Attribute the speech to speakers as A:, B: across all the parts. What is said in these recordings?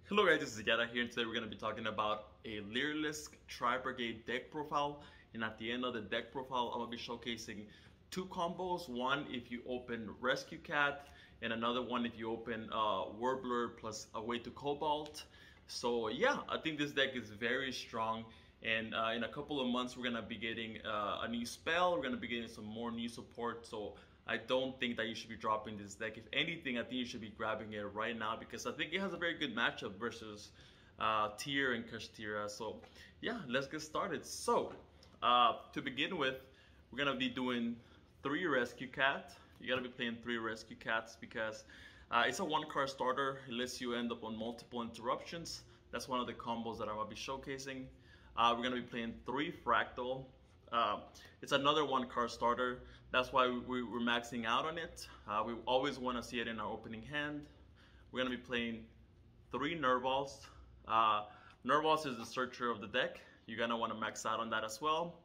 A: Hello guys, this is Yada here, and today we're going to be talking about a Lyrilusc Tri-Brigade deck profile. And at the end of the deck profile, I'm going to be showcasing two combos. One if you open Rescue Cat, and another one if you open Warbler plus a way to Cobalt. So yeah, I think this deck is very strong. And in a couple of months, we're going to be getting a new spell. We're going to be getting some more new support. So I don't think that you should be dropping this deck. If anything, I think you should be grabbing it right now because I think it has a very good matchup versus Tyr and Kashtira. So yeah, let's get started. So to begin with, we're gonna be doing 3 Rescue Cat. You gotta be playing 3 Rescue Cats because it's a 1-card starter. It lets you end up on multiple interruptions. That's one of the combos that I'm gonna be showcasing. We're gonna be playing 3 Fractal. It's another 1-card starter. That's why we're maxing out on it. We always want to see it in our opening hand. We're going to be playing 3 Nervals. Nervals is the searcher of the deck. You're going to want to max out on that as well.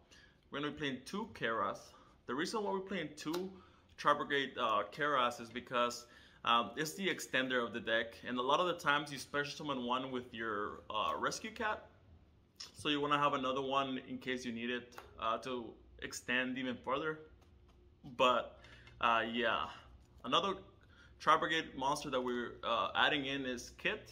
A: We're going to be playing 2 Keras. The reason why we're playing 2 Tri-Brigade Keras is because it's the extender of the deck. And a lot of the times you special summon one with your Rescue Cat. So you want to have another one in case you need it to extend even further. But yeah, another Tri-Brigade monster that we're adding in is Kit,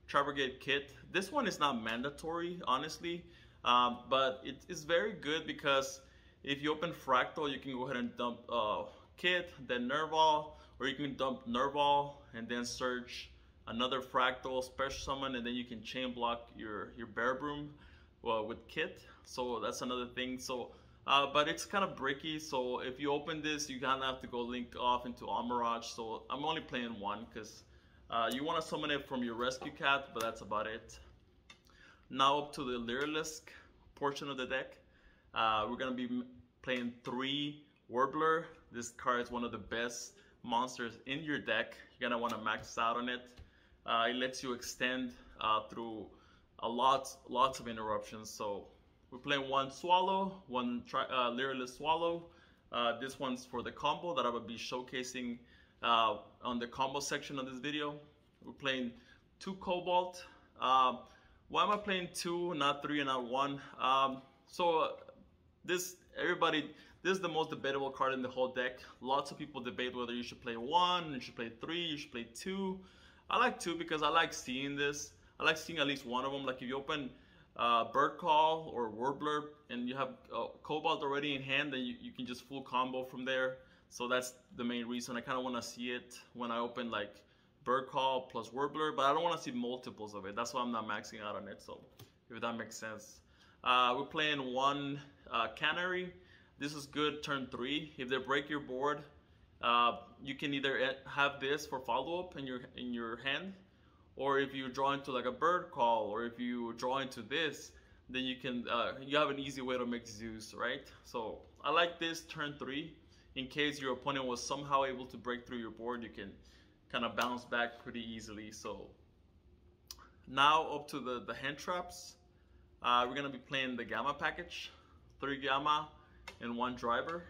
A: Tri-Brigade Kit. This one is not mandatory, honestly, but it is very good because if you open Fractal, you can go ahead and dump Kit, then Nerval, or you can dump Nerval and then search another Fractal, special summon, and then you can chain block your Bear Broom with Kit. So that's another thing. So but it's kind of bricky, so if you open this, you kind of have to go link off into Amaraj. So I'm only playing 1 because you want to summon it from your Rescue Cat, but that's about it. Now up to the Lyrilusc portion of the deck. We're going to be playing 3 Warbler. This card is one of the best monsters in your deck. You're going to want to max out on it. It lets you extend through lots of interruptions. So we're playing 1 Swallow, 1 Lyrilusc Swallow. This one's for the combo that I will be showcasing on the combo section of this video. We're playing 2 Cobalt. Why am I playing 2, not 3 and not 1? This is the most debatable card in the whole deck. Lots of people debate whether you should play 1, you should play 3, you should play 2. I like 2 because I like seeing this. I like seeing at least one of them. Like if you open Bird Call or Warbler and you have Cobalt already in hand, then you can just full combo from there. So that's the main reason. I kind of want to see it when I open like Bird Call plus Warbler, but I don't want to see multiples of it. That's why I'm not maxing out on it. So if that makes sense. We're playing 1 Canary. This is good turn 3. If they break your board, you can either have this for follow-up in your hand, or if you draw into like a Bird Call, or if you draw into this, then you can you have an easy way to make Zeus, right? So I like this turn 3. In case your opponent was somehow able to break through your board, you can kind of bounce back pretty easily. So now up to the hand traps. We're gonna be playing the Gamma package, 3 Gamma and 1 Driver.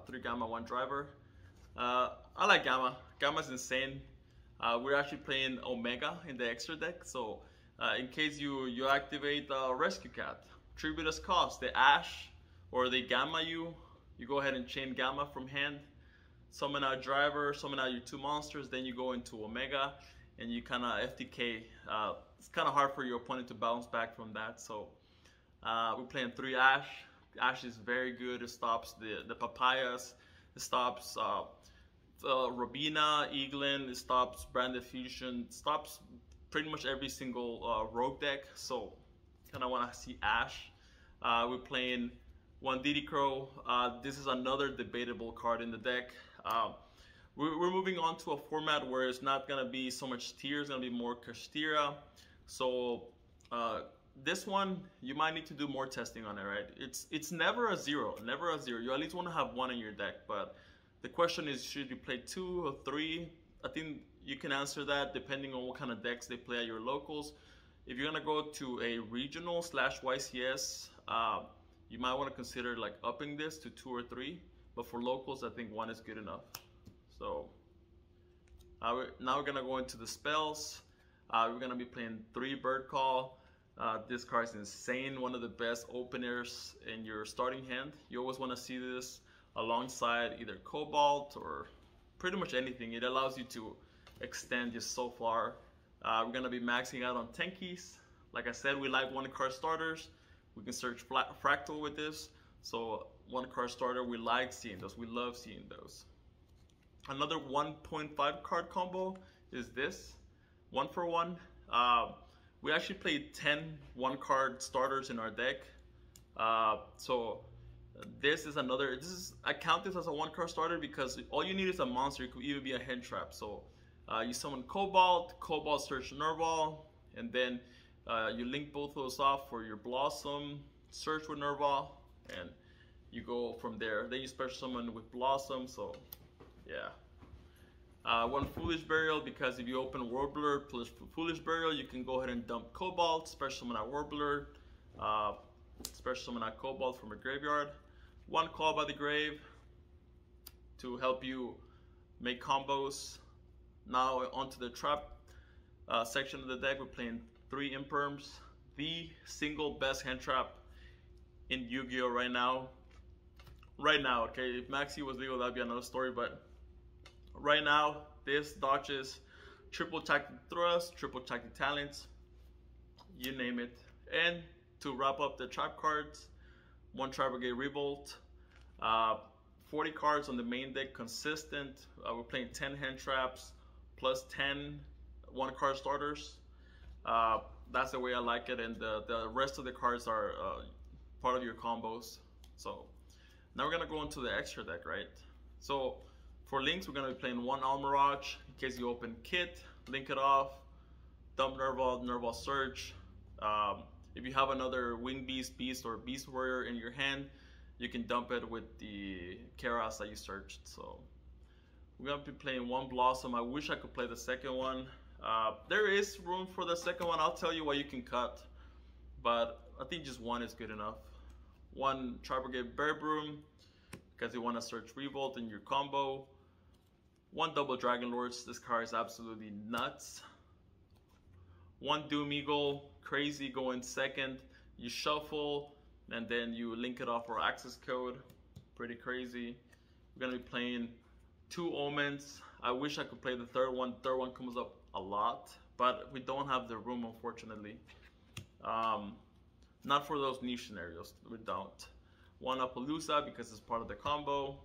A: 3 Gamma, 1 Driver. I like Gamma. Gamma's insane. We're actually playing Omega in the extra deck, so in case you activate Rescue Cat, tribute as cost, they Ash or they Gamma you go ahead and chain Gamma from hand, summon out Driver, summon out your 2 monsters, then you go into Omega and you kind of FTK. It's kind of hard for your opponent to bounce back from that, so we're playing 3 Ash. Ash is very good. It stops the Papayas, it stops Robina, Eaglin, it stops Branded Fusion, it stops pretty much every single rogue deck. So kind of want to see Ash. We're playing 1 Diddy Crow. This is another debatable card in the deck. We're moving on to a format where it's not going to be so much Tyr, it's going to be more Kashtira. So this one, you might need to do more testing on it, right? It's never a 0, never a 0. You at least want to have 1 in your deck, but the question is, should you play 2 or 3? I think you can answer that depending on what kind of decks they play at your locals. If you're gonna go to a regional / YCS, you might want to consider like upping this to 2 or 3. But for locals, I think 1 is good enough. So now we're gonna go into the spells. We're gonna be playing 3 Bird Call. This card is insane, one of the best openers in your starting hand. You always want to see this alongside either Cobalt or pretty much anything. It allows you to extend just so far. We're gonna be maxing out on 10 keys. Like I said, we like 1 card starters. We can search fractal with this. So 1 card starter, we like seeing those. We love seeing those. Another 1.5 card combo is this, 1 for 1. We actually played 10 1 card starters in our deck. So this is another, I count this as a 1 card starter because all you need is a monster. It could even be a hand trap. So you summon Cobalt search Nerval, and then you link both of those off for your Blossom, search with Nerval, and you go from there. Then you special summon with Blossom, so yeah. 1 Foolish Burial, because if you open Warbler plus Foolish Burial, you can go ahead and dump Cobalt, special summon out Warbler, special summon out Cobalt from a graveyard. 1 Call by the Grave to help you make combos. Now onto the trap section of the deck. We're playing 3 Imperms, the single best hand trap in Yu-Gi-Oh! right now. Okay, if Maxi was legal, that'd be another story, but right now, this dodges triple tactic thrust, triple tactic talents, you name it. And to wrap up the trap cards, 1 Tri-Brigade Revolt, 40 cards on the main deck, consistent. We're playing 10 hand traps plus 10 1 card starters. That's the way I like it, and the rest of the cards are part of your combos. So now we're gonna go into the extra deck, right? So for links, we're gonna be playing 1 Almirage in case you open Kit, link it off, dump Nerval search. If you have another Wing Beast, or Beast Warrior in your hand, you can dump it with the Keras that you searched. So we're gonna be playing 1 Blossom. I wish I could play the second one. There is room for the second one. I'll tell you what you can cut, but I think just 1 is good enough. 1 Tri-Brigade Bear Broom, because you want to search Revolt in your combo. 1 Double Dragon Lords. This card is absolutely nuts. 1 Doom Eagle, crazy, going second. You shuffle and then you link it off for access code. Pretty crazy. We're gonna be playing 2 Omens. I wish I could play the third one. Third one comes up a lot, but we don't have the room, unfortunately. Not for those niche scenarios. We don't. 1 Appaloosa because it's part of the combo.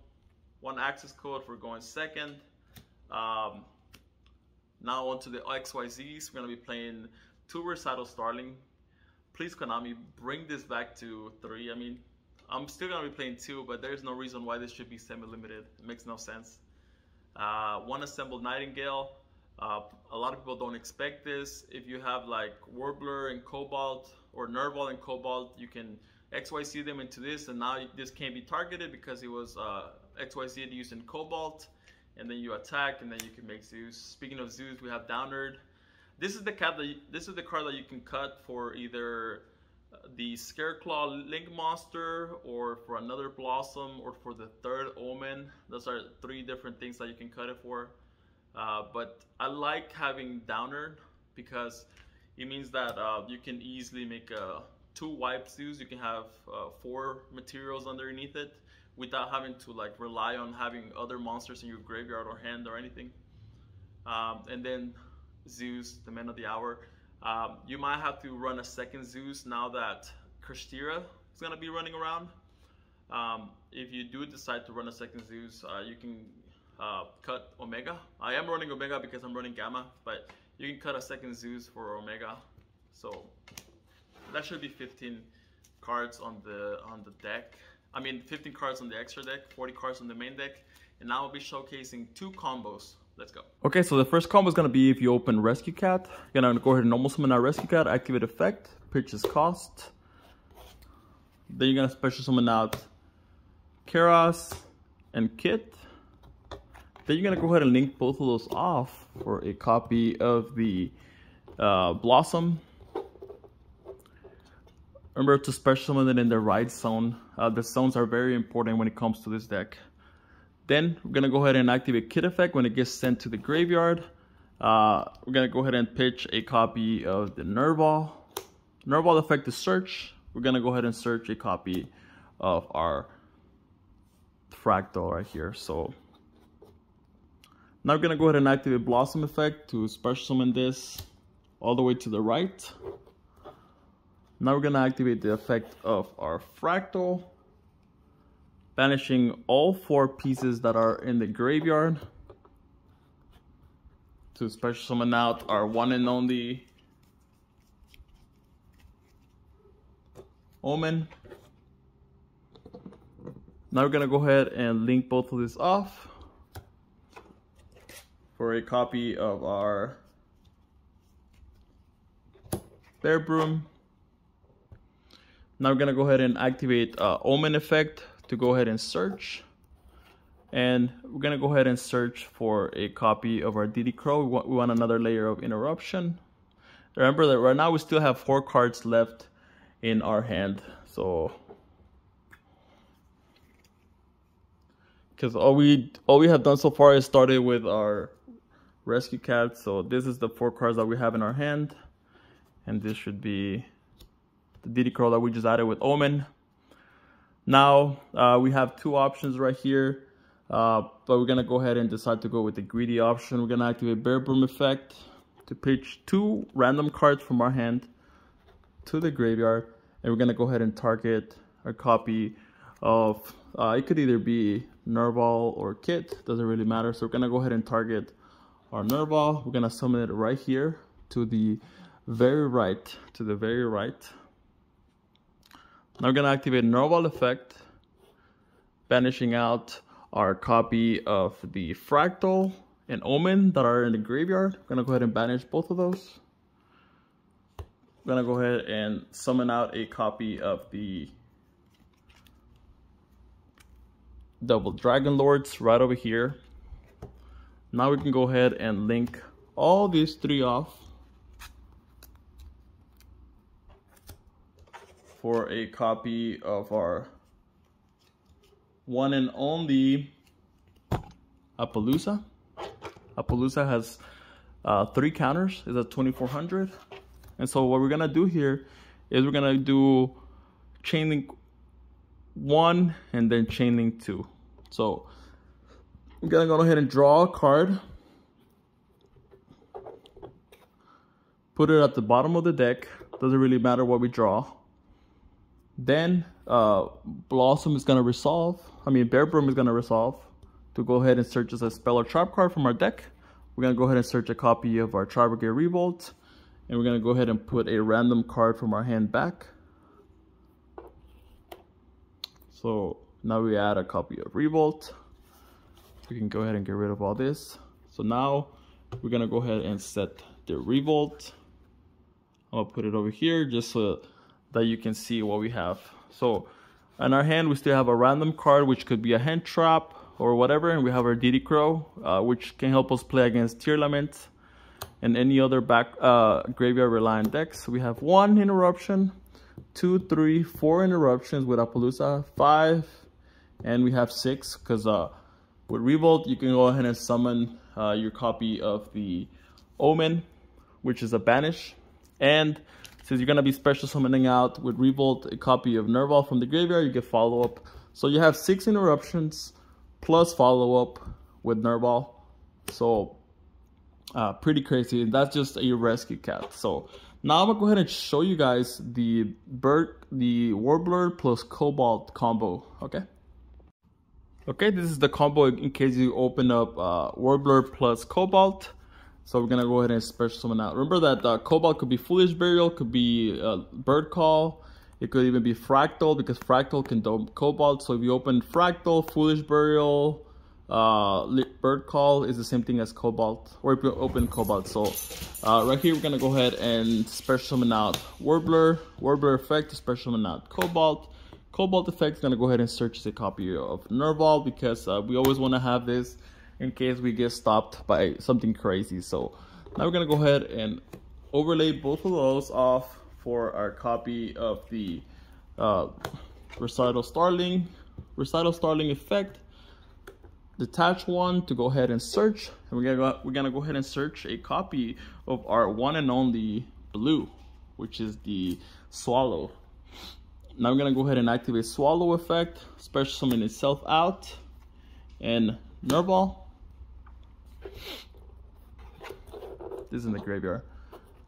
A: 1 access code for going second. Now onto the XYZs. We're gonna be playing 2 Recital Starling. Please, Konami, bring this back to 3. I mean, I'm still gonna be playing 2, but there's no reason why this should be semi-limited. It makes no sense. 1 Assembled Nightingale. A lot of people don't expect this. If you have like Warbler and Cobalt, or Nerval and Cobalt, you can XYZ them into this, and now this can't be targeted because it was XYZ using Cobalt, and then you attack, and then you can make Zeus. Speaking of Zeus, we have Downerd. This is the card that you can cut for either the Scareclaw Link Monster, or for another Blossom, or for the 3rd Omen. Those are 3 different things that you can cut it for. But I like having Downerd because it means that you can easily make 2 wipe Zeus. You can have 4 materials underneath it without having to like rely on having other monsters in your graveyard or hand or anything. And then Zeus, the Man of the Hour. You might have to run a second Zeus now that Kristira is gonna be running around. If you do decide to run a second Zeus, you can cut Omega. I am running Omega because I'm running Gamma, but you can cut a second Zeus for Omega. So that should be 15 cards on the deck. I mean 15 cards on the extra deck, 40 cards on the main deck, and now I'll be showcasing 2 combos. Let's go. Okay, so the first combo is gonna be if you open Rescue Cat. You're gonna go ahead and normal summon our Rescue Cat, activate effect, purchase cost. Then you're gonna special summon out Keras and Kit. Then you're gonna go ahead and link both of those off for a copy of the Blossom. Remember to special summon it in the right zone. The zones are very important when it comes to this deck. Then we're gonna go ahead and activate Kit effect when it gets sent to the graveyard. We're gonna go ahead and pitch a copy of the Nerval. Nerval effect is search. We're gonna go ahead and search a copy of our fractal right here. So now we're gonna go ahead and activate Blossom effect to special summon this all the way to the right. Now we're gonna activate the effect of our fractal, banishing all 4 pieces that are in the graveyard to special summon out our one and only Omen. Now we're gonna go ahead and link both of these off for a copy of our Bear Broom. Now we're gonna go ahead and activate Omen effect to go ahead and search. And we're gonna go ahead and search for a copy of our DD Crow. We want another layer of interruption. Remember that right now we still have 4 cards left in our hand. So, because all we have done so far is started with our Rescue Cat. So this is the 4 cards that we have in our hand. And this should be the DD Crow that we just added with Omen. Now we have 2 options right here. But we're gonna go ahead and decide to go with the greedy option. We're gonna activate Bear Broom effect to pitch 2 random cards from our hand to the graveyard, and we're gonna go ahead and target a copy of it could either be Nerval or Kit, doesn't really matter. So we're gonna go ahead and target our Nerval. We're gonna summon it right here to the very right, Now we're gonna activate Nerval effect, banishing out our copy of the Fractal and Omen that are in the graveyard. I'm gonna go ahead and banish both of those. I'm gonna go ahead and summon out a copy of the Double Dragon Lords right over here. Now we can go ahead and link all these 3 off for a copy of our one and only Appaloosa. Appaloosa has 3 counters, is at 2400. And so what we're gonna do here is we're gonna do chain link 1 and then chain link 2. So I'm gonna go ahead and draw a card, put it at the bottom of the deck, doesn't really matter what we draw. Then Blossom is gonna resolve. Bear Broom is gonna resolve to go ahead and search as a spell or trap card from our deck. We're gonna go ahead and search a copy of our Tri-Brigade Revolt, and we're gonna go ahead and put a random card from our hand back. So now we add a copy of Revolt. We can go ahead and get rid of all this. So now we're gonna go ahead and set the Revolt. I'm gonna put it over here just so that you can see what we have. So in our hand, we still have a random card, which could be a hand trap or whatever, and we have our DD Crow, which can help us play against Tearlament and any other graveyard reliant decks. We have 1 interruption, 2, 3, 4 interruptions with Appaloosa, 5, and we have 6 because with Revolt you can go ahead and summon your copy of the Omen, which is a banish, and since you're going to be special summoning out with Revolt a copy of Nerval from the graveyard, you get follow-up. So you have 6 interruptions plus follow-up with Nerval. So pretty crazy. And that's just a Rescue Cat. So now I'm going to go ahead and show you guys the Warbler plus Cobalt combo. Okay, this is the combo in case you open up Warbler plus Cobalt. So we're gonna go ahead and special summon out. Remember that Cobalt could be Foolish Burial, could be Bird Call, it could even be Fractal, because Fractal can dump Cobalt. So if you open Fractal, Foolish Burial, Bird Call is the same thing as Cobalt, or if you open Cobalt. So right here we're gonna go ahead and special summon out Warbler effect to special summon out Cobalt. Cobalt effect is gonna go ahead and search a copy of Nerval, because we always want to have this in case we get stopped by something crazy. So now we're gonna go ahead and overlay both of those off for our copy of the Recital Starling effect. detach one to go ahead and search, and we're gonna go ahead and search a copy of our one and only blue, which is the swallow. Now we're gonna go ahead and activate swallow effect, special summon itself out, and Nerval. This is in the graveyard.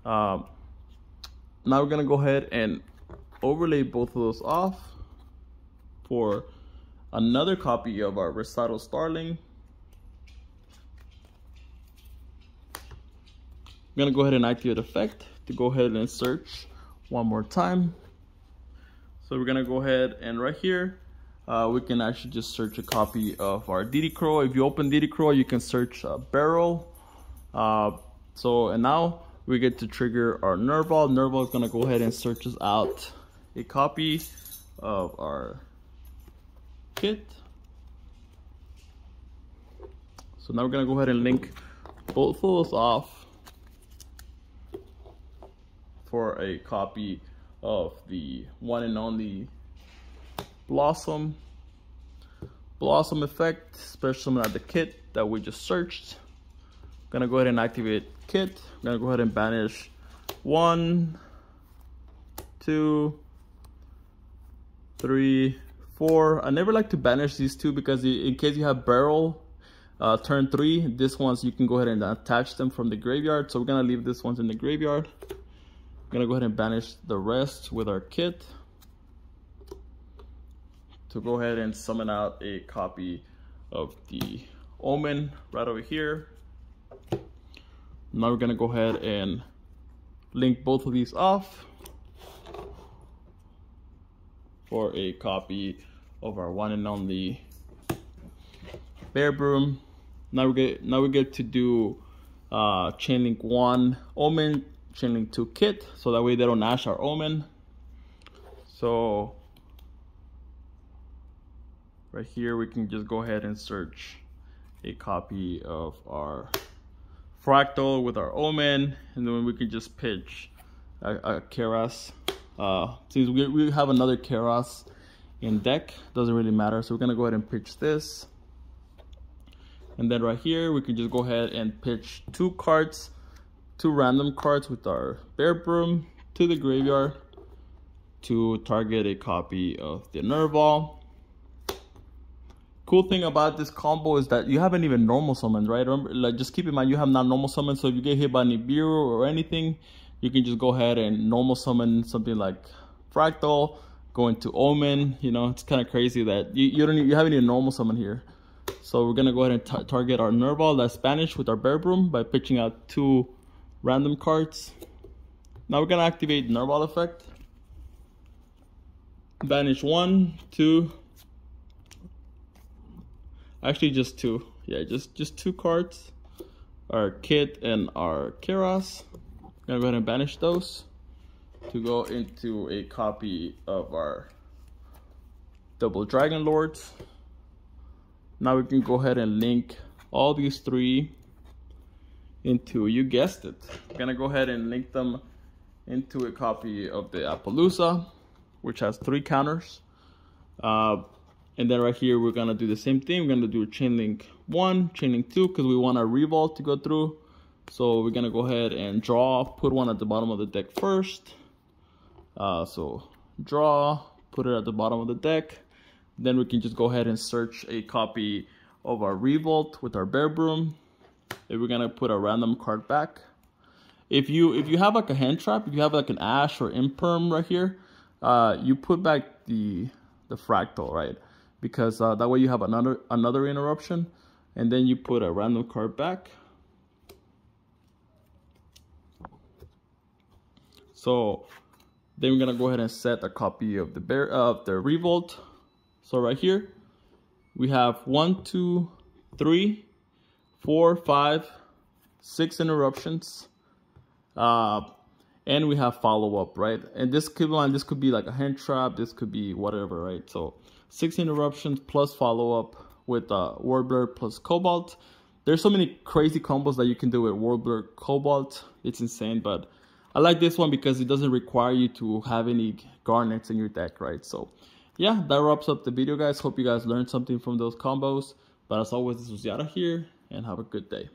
A: Now we're gonna go ahead and overlay both of those off for another copy of our Recital Starling. I'm gonna go ahead and activate effect to go ahead and search one more time. So we're gonna go ahead and right here, we can actually just search a copy of our DD Crow. If you open DD Crow, you can search Barrel. And now we get to trigger our Nerval. Nerval is gonna go ahead and search us out a copy of our kit. So now we're gonna go ahead and link both of those off for a copy of the one and only Blossom effect, special summon at the kit that we just searched. Gonna go ahead and activate kit. I'm gonna go ahead and banish 1, 2, 3, 4. I never like to banish these two because in case you have Barrel turn 3, this ones you can go ahead and attach them from the graveyard. So we're gonna leave this ones in the graveyard. I'm gonna go ahead and banish the rest with our kit to go ahead and summon out a copy of the Omen right over here. Now we're gonna go ahead and link both of these off for a copy of our one and only Bear Broom. Now we get to do chainlink 1 Omen, chainlink 2 kit, so that way they don't ash our Omen. So right here we can just go ahead and search a copy of our Fractal with our Omen, and then we can just pitch a Keras. Since we have another Keras in deck, doesn't really matter, so we're gonna go ahead and pitch this. And then right here we can just go ahead and pitch 2 cards, 2 random cards with our Bear Broom to the graveyard to target a copy of the Nerval. Cool thing about this combo is that you haven't even normal summoned, right? Remember, like, just keep in mind you have not normal summoned, so if you get hit by Nibiru or anything, you can just go ahead and normal summon something like Fractal, go into Omen. You know, it's kind of crazy that you haven't even normal summon here. So we're gonna go ahead and target our Nerval that's Spanish with our Bear Broom by pitching out 2 random cards. Now we're gonna activate Nerval effect. Banish 1, 2. Actually, just 2. Yeah, just 2 cards. Our kit and our Keras. I'm gonna go ahead and banish those to go into a copy of our double Dragon Lords. Now we can go ahead and link all these 3 into, you guessed it, I'm gonna go ahead and link them into a copy of the Appaloosa, which has 3 counters. And then right here, we're gonna do the same thing. We're gonna do chainlink 1, chainlink 2, because we want our revolt to go through. So we're gonna go ahead and draw, put one at the bottom of the deck first. So draw, put it at the bottom of the deck. Then we can just go ahead and search a copy of our revolt with our Bear Broom. And we're gonna put a random card back. If you have like a hand trap, if you have like an Ash or Imperm right here, you put back the Fractal, right? Because that way you have another interruption, and then you put a random card back. So then we're gonna go ahead and set a copy of the revolt. So right here we have 1, 2, 3, 4, 5, 6 interruptions, and we have follow up, right? And this could be like a hand trap, this could be whatever, right? So 6 interruptions plus follow up with Warbler plus Cobalt. There's so many crazy combos that you can do with Warbler Cobalt. It's insane, but I like this one because it doesn't require you to have any garnets in your deck, right? So yeah, that wraps up the video, guys. Hope you guys learned something from those combos. But as always, this was Yada here, and have a good day.